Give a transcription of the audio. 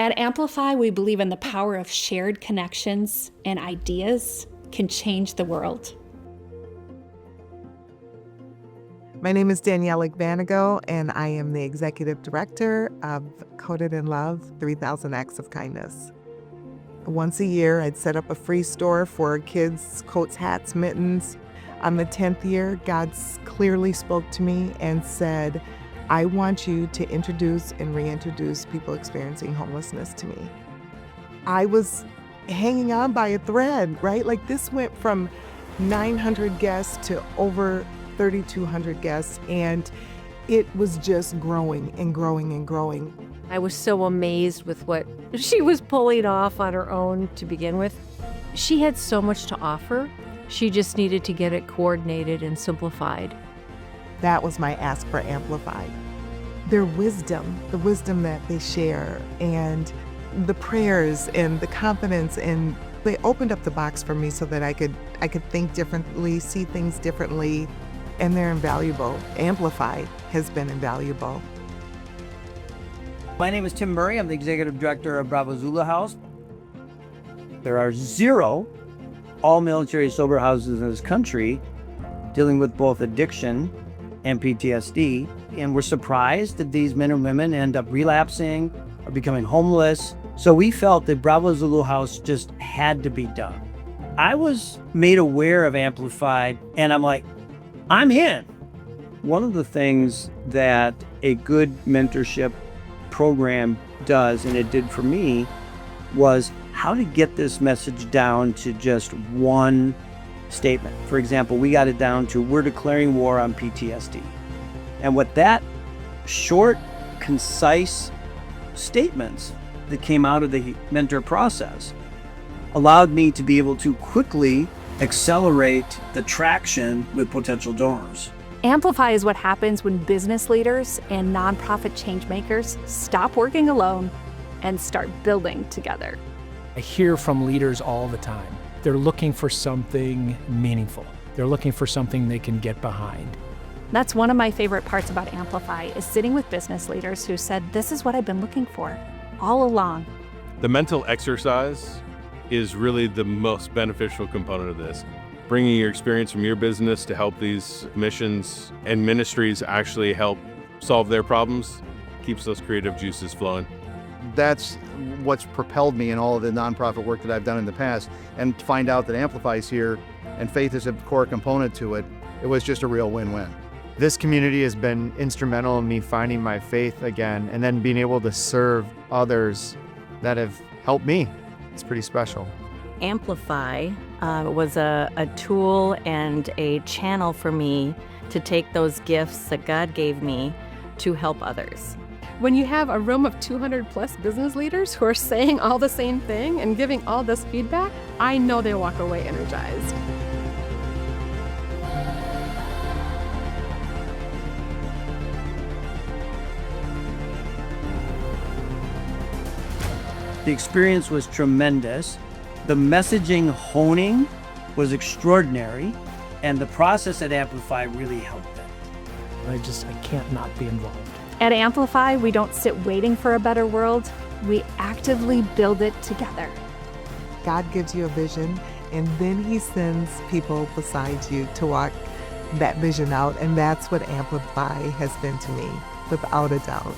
At Amplify, we believe in the power of shared connections and ideas can change the world. My name is Danielle Vanago, and I am the Executive Director of Coded in Love, 3000 Acts of Kindness. Once a year, I'd set up a free store for kids' coats, hats, mittens. On the 10th year, God clearly spoke to me and said, I want you to introduce and reintroduce people experiencing homelessness to me. I was hanging on by a thread, right? Like, this went from 900 guests to over 3,200 guests, and it was just growing and growing and growing. I was so amazed with what she was pulling off on her own to begin with. She had so much to offer. She just needed to get it coordinated and simplified. That was my ask for Amplify. Their wisdom, the wisdom that they share, and the prayers and the confidence, and they opened up the box for me so that I could think differently, see things differently, and they're invaluable. Amplify has been invaluable. My name is Tim Murray. I'm the Executive Director of Bravo Zula House. There are 0 all-military sober houses in this country dealing with both addiction and PTSD. And we're surprised that these men and women end up relapsing or becoming homeless. So we felt that Bravo Zulu House just had to be done. I was made aware of Amplify, and I'm like, I'm in. One of the things that a good mentorship program does, and it did for me, was how to get this message down to just one statement. For example, we got it down to, we're declaring war on PTSD. And what that short, concise statements that came out of the mentor process allowed me to be able to quickly accelerate the traction with potential donors. Amplify is what happens when business leaders and nonprofit changemakers stop working alone and start building together. I hear from leaders all the time. They're looking for something meaningful. They're looking for something they can get behind. That's one of my favorite parts about Amplify, is sitting with business leaders who said, this is what I've been looking for all along. The mental exercise is really the most beneficial component of this. Bringing your experience from your business to help these missions and ministries actually help solve their problems keeps those creative juices flowing. That's what's propelled me in all of the nonprofit work that I've done in the past. And to find out that Amplify is here and faith is a core component to it, it was just a real win-win. This community has been instrumental in me finding my faith again, and then being able to serve others that have helped me. It's pretty special. Amplify was a tool and a channel for me to take those gifts that God gave me to help others. When you have a room of 200 plus business leaders who are saying all the same thing and giving all this feedback, I know they walk away energized. The experience was tremendous. The messaging honing was extraordinary, and the process at Amplify really helped them. I can't not be involved. At Amplify, we don't sit waiting for a better world. We actively build it together. God gives you a vision, and then he sends people beside you to walk that vision out, and that's what Amplify has been to me, without a doubt.